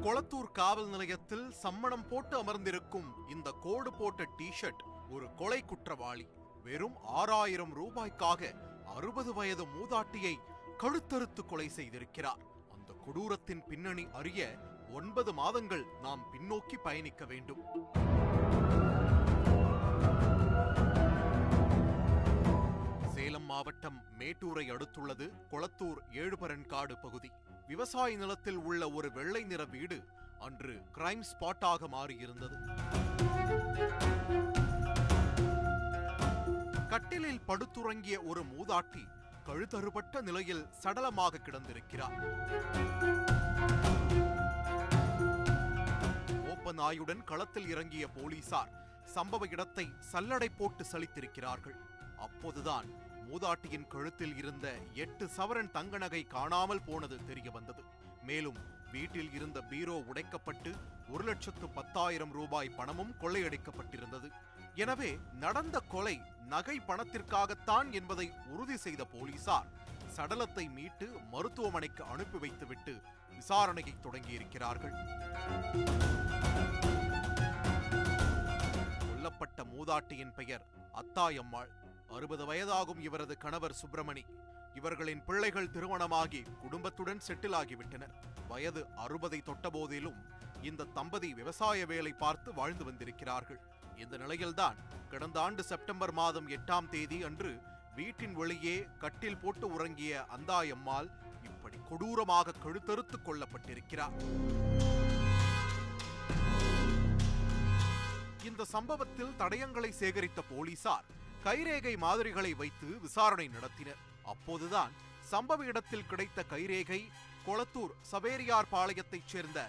கொளத்தூர் காவல் நிலையத்தில் சம்மணம் போட்டு அமர்ந்திருக்கும் இந்த கோடு போட்ட டி-ஷர்ட் ஒரு கொலை குற்றவாளி வெறும் 6000 ரூபாய்க்காக 60 வயது மூதாட்டியை கழுத்தறுத்து கொலை செய்திருக்கிறார். அந்த கொடூரத்தின் பின்னணி அறிய 9 மாதங்கள் நாம் பின்னோக்கி பயணிக்க வேண்டும். சேலம் மாவட்டம் மேட்டூரை அடுத்துள்ளது கொளத்தூர் ஏழுபரன்காடு பகுதி. விவசாய நிலத்தில் உள்ள ஒரு வெள்ளை நிற வீடு அன்று கிரைம் ஸ்பாட்டாக மாறியிருந்தது. கட்டிலில் படுத்துறங்கிய ஒரு மூதாட்டி கழுத்தறுபட்ட நிலையில் சடலமாக கிடந்திருக்கிறார். ஓப்ப நாயுடன் களத்தில் இறங்கிய போலீசார் சம்பவ இடத்தை சல்லடை போட்டு சலித்திருக்கிறார்கள். அப்போதுதான் மூதாட்டியின் கழுத்தில் இருந்த 8 சவரன் தங்க நகை காணாமல் போனது தெரிய வந்தது. மேலும் வீட்டில் இருந்த பீரோ உடைக்கப்பட்டு 1,10,000 ரூபாய் பணமும் கொள்ளையடிக்கப்பட்டிருந்தது. எனவே நடந்த கொலை நகை பணத்திற்காகத்தான் என்பதை உறுதி செய்த போலீசார் சடலத்தை மீட்டு மருத்துவமனைக்கு அனுப்பி வைத்துவிட்டு விசாரணையை தொடங்கியிருக்கிறார்கள். கொல்லப்பட்ட மூதாட்டியின் பெயர் அத்தாயம்மாள். 60 வயதாகும் இவரது கணவர் சுப்பிரமணி. இவர்களின் பிள்ளைகள் திருமணமாகி குடும்பத்துடன் செட்டில் ஆகிவிட்டனர். வயது 60 தொட்ட போதிலும் இந்த தம்பதி விவசாய வேலை பார்த்து வாழ்ந்து வந்திருக்கிறார்கள். இந்த நிலையில்தான் கடந்த ஆண்டு செப்டம்பர் மாதம் 8ஆம் தேதி அன்று வீட்டின் வெளியே கட்டில் போட்டு உறங்கிய அந்தாயம்மாள் இப்படி கொடூரமாக கழுத்தறுத்து கொல்லப்பட்டிருக்கிறார். இந்த சம்பவத்தில் தடயங்களை சேகரித்த போலீசார் கைரேகை மாதிரிகளை வைத்து விசாரணை நடத்தினர். அப்போதுதான் சம்பவ இடத்தில் கிடைத்த கைரேகை கொளத்தூர் சவேரியார் பாளையத்தைச் சேர்ந்த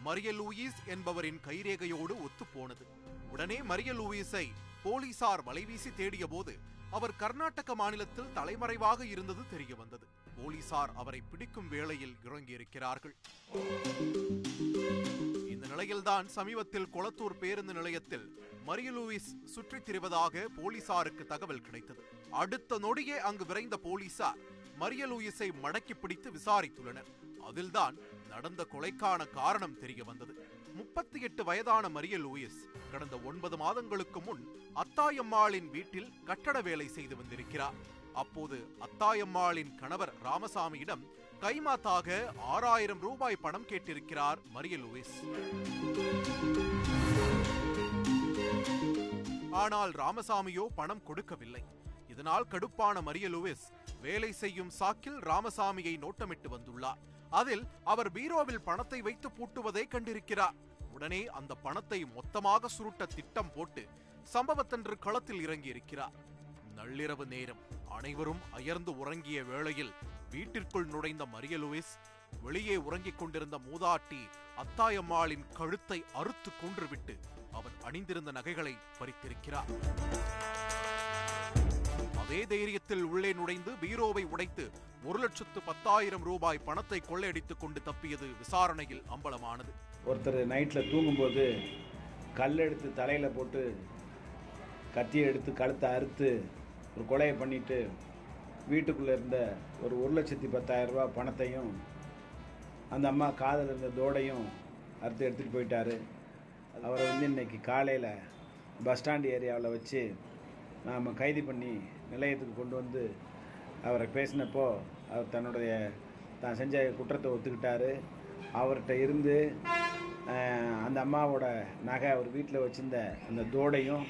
மரிய லூயிஸ் என்பவரின் கைரேகையோடு ஒத்துப்போனது. உடனே மரிய லூயிஸை போலீசார் வலைவீசி தேடிய போது அவர் கர்நாடக மாநிலத்தில் தலைமறைவாக இருந்தது தெரிய வந்தது. போலீசார் அவரை பிடிக்கும் வேளையில் இறங்கியிருக்கிறார்கள். இந்த நிலையில்தான் சமீபத்தில் கொளத்தூர் பேருந்து நிலையத்தில் மரிய லூயிஸ் சுற்றித் திரிவதாக போலீசாருக்கு தகவல் கிடைத்தது. அடுத்த நொடியே அங்கு விரைந்த போலீசார் மரிய லூயிஸை மடக்கி பிடித்து விசாரித்துள்ளனர். அதில்தான் நடந்த கொலைக்கான காரணம் தெரிய வந்தது. 38 வயதான மரிய லூயிஸ் கடந்த 9 மாதங்களுக்கு முன் அத்தாயம்மாளின் வீட்டில் கட்டட வேலை செய்து வந்திருக்கிறார். அப்போது அத்தாயம்மாளின் கணவர் ராமசாமியிடம் கைமாத்தாக 6000 ரூபாய் பணம் கேட்டிருக்கிறார் மரிய லூயிஸ். ஆனால் ராமசாமியோ பணம் கொடுக்கவில்லை. இதனால் கடுப்பான மரிய லூயிஸ் வேலை செய்யும் சாக்கில் ராமசாமியை நோட்டமிட்டு வந்துள்ளார். அதில் அவர் பீரோவில் பணத்தை வைத்து பூட்டுவதை கண்டிருக்கிறார். உடனே அந்த பணத்தை மொத்தமாக சுருட்ட திட்டம் போட்டு சம்பவத்தன்று களத்தில் இறங்கியிருக்கிறார். நள்ளிரவு நேரம் அனைவரும் அயர்ந்து உறங்கிய வேளையில் வீட்டிற்குள் நுழைந்த மரிய லூயிஸ் வெளியே உறங்கிக் கொண்டிருந்த மூதாட்டி அத்தாயம்மாளின் கழுத்தை அறுத்து கொன்றுவிட்டு அவர் அணிந்திருந்த நகைகளை பறித்திருக்கிறார். அதே தைரியத்தில் உள்ளே நுழைந்து பீரோவை உடைத்து 1,10,000 ரூபாய் பணத்தை கொள்ளையடித்துக் கொண்டு தப்பியது விசாரணையில் அம்பலமானது. ஒருத்தர் நைட்ல தூங்கும்போது கல்லெடுத்து தலையில போட்டு கத்தியை எடுத்து கழுத்தை அறுத்து ஒரு கொலையை பண்ணிட்டு வீட்டுக்குள்ளே இருந்த ஒரு 1,10,000 ரூபாய் பணத்தையும் அந்த அம்மா காதில் இருந்த தோடையும் அறுத்து எடுத்துகிட்டு போயிட்டார். அவரை இன்னைக்கு காலையில் பஸ் ஸ்டாண்ட் ஏரியாவில் வச்சு நாம் கைது பண்ணி நிலையத்துக்கு கொண்டு வந்து அவரை பேசினப்போ அவர் தான் செஞ்ச குற்றத்தை ஒத்துக்கிட்டார். அவர்கிட்ட இருந்து அந்த அம்மாவோட நகை அவர் வீட்டில் வச்சுருந்த அந்த தோடையும்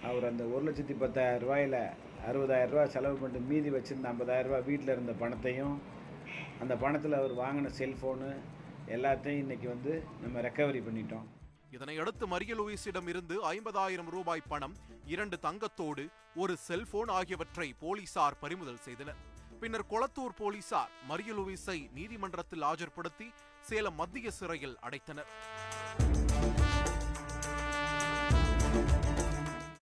அவர் அந்த 1,10,000 ரூபாயில் 60,000 ரூபா செலவு பண்ணிட்டு மீதி வச்சுருந்த 50,000 ரூபா வீட்டில் இருந்த பணத்தையும் அந்த பணத்தில் அவர் வாங்கின செல்ஃபோனு எல்லாத்தையும் இன்னைக்கு வந்து நம்ம ரெக்கவரி பண்ணிட்டோம். இதனையடுத்து மரிய லூயிஸிடம் இருந்து 50,000 ரூபாய் பணம், 2 தங்கத்தோடு ஒரு செல்போன் ஆகியவற்றை போலீசார் பறிமுதல் செய்தனர். பின்னர் கொளத்தூர் போலீசார் மரிய லூயிஸை நீதிமன்றத்தில் ஆஜர்படுத்தி சேலம் மத்திய சிறையில் அடைத்தனர்.